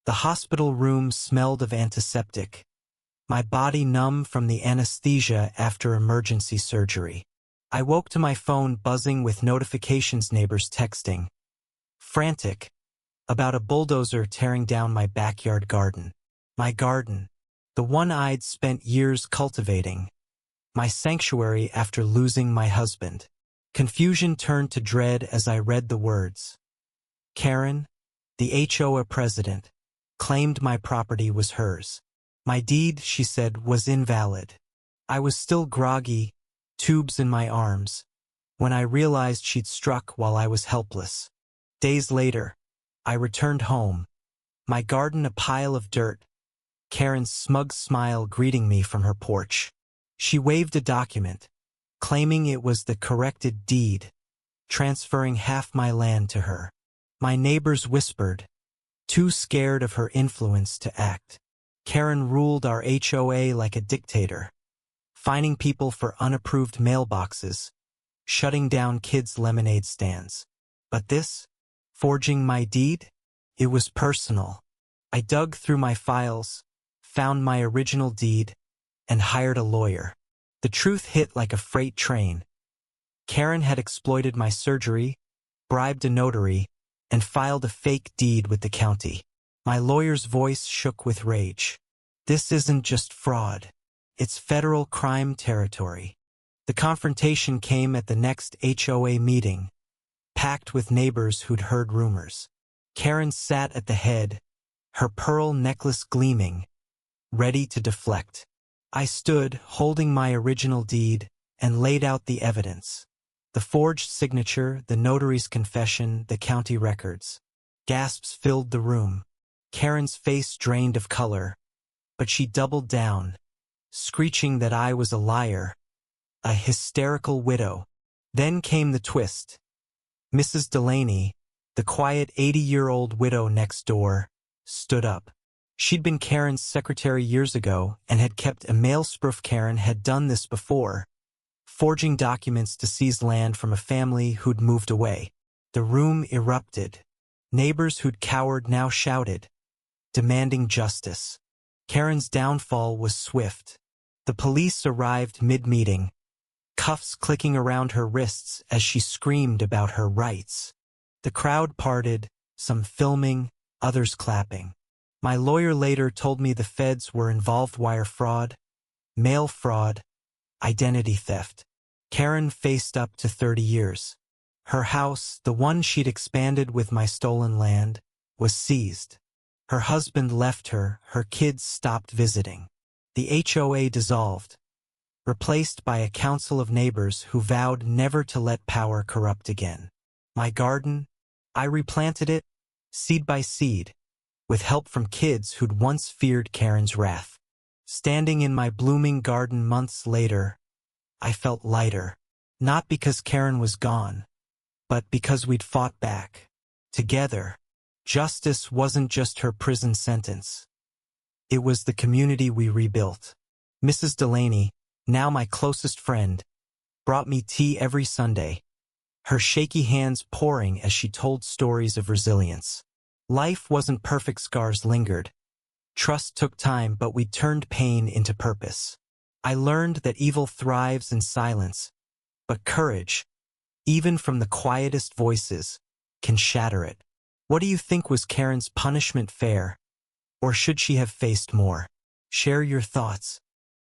The hospital room smelled of antiseptic, my body numb from the anesthesia after emergency surgery. I woke to my phone buzzing with notifications, neighbors texting. Frantic, about a bulldozer tearing down my backyard garden. My garden, the one I'd spent years cultivating. My sanctuary after losing my husband. Confusion turned to dread as I read the words. Karen, the HOA president, claimed my property was hers. My deed, she said, was invalid. I was still groggy, tubes in my arms, when I realized she'd struck while I was helpless. Days later, I returned home, my garden a pile of dirt, Karen's smug smile greeting me from her porch. She waved a document, claiming it was the corrected deed, transferring half my land to her. My neighbors whispered, too scared of her influence to act. Karen ruled our HOA like a dictator, fining people for unapproved mailboxes, shutting down kids' lemonade stands. But this, forging my deed, it was personal. I dug through my files, found my original deed, and hired a lawyer. The truth hit like a freight train. Karen had exploited my surgery, bribed a notary, and filed a fake deed with the county. My lawyer's voice shook with rage. This isn't just fraud. It's federal crime territory. The confrontation came at the next HOA meeting, packed with neighbors who'd heard rumors. Karen sat at the head, her pearl necklace gleaming, ready to deflect. I stood, holding my original deed, and laid out the evidence. The forged signature, the notary's confession, the county records. Gasps filled the room. Karen's face drained of color, but she doubled down, screeching that I was a liar, a hysterical widow. Then came the twist. Mrs. Delaney, the quiet 80-year-old widow next door, stood up. She'd been Karen's secretary years ago and had kept a mail-sproof. Karen had done this before, forging documents to seize land from a family who'd moved away. The room erupted. Neighbors who'd cowered now shouted, demanding justice. Karen's downfall was swift. The police arrived mid-meeting, cuffs clicking around her wrists as she screamed about her rights. The crowd parted, some filming, others clapping. My lawyer later told me the feds were involved: wire fraud, mail fraud, identity theft. Karen faced up to 30 years. Her house, the one she'd expanded with my stolen land, was seized. Her husband left her, her kids stopped visiting. The HOA dissolved, replaced by a council of neighbors who vowed never to let power corrupt again. My garden, I replanted it, seed by seed, with help from kids who'd once feared Karen's wrath. Standing in my blooming garden months later, I felt lighter, not because Karen was gone, but because we'd fought back, together. Justice wasn't just her prison sentence. It was the community we rebuilt. Mrs. Delaney, now my closest friend, brought me tea every Sunday, her shaky hands pouring as she told stories of resilience. Life wasn't perfect, scars lingered. Trust took time, but we turned pain into purpose. I learned that evil thrives in silence, but courage, even from the quietest voices, can shatter it. What do you think? Was Karen's punishment fair, or should she have faced more? Share your thoughts.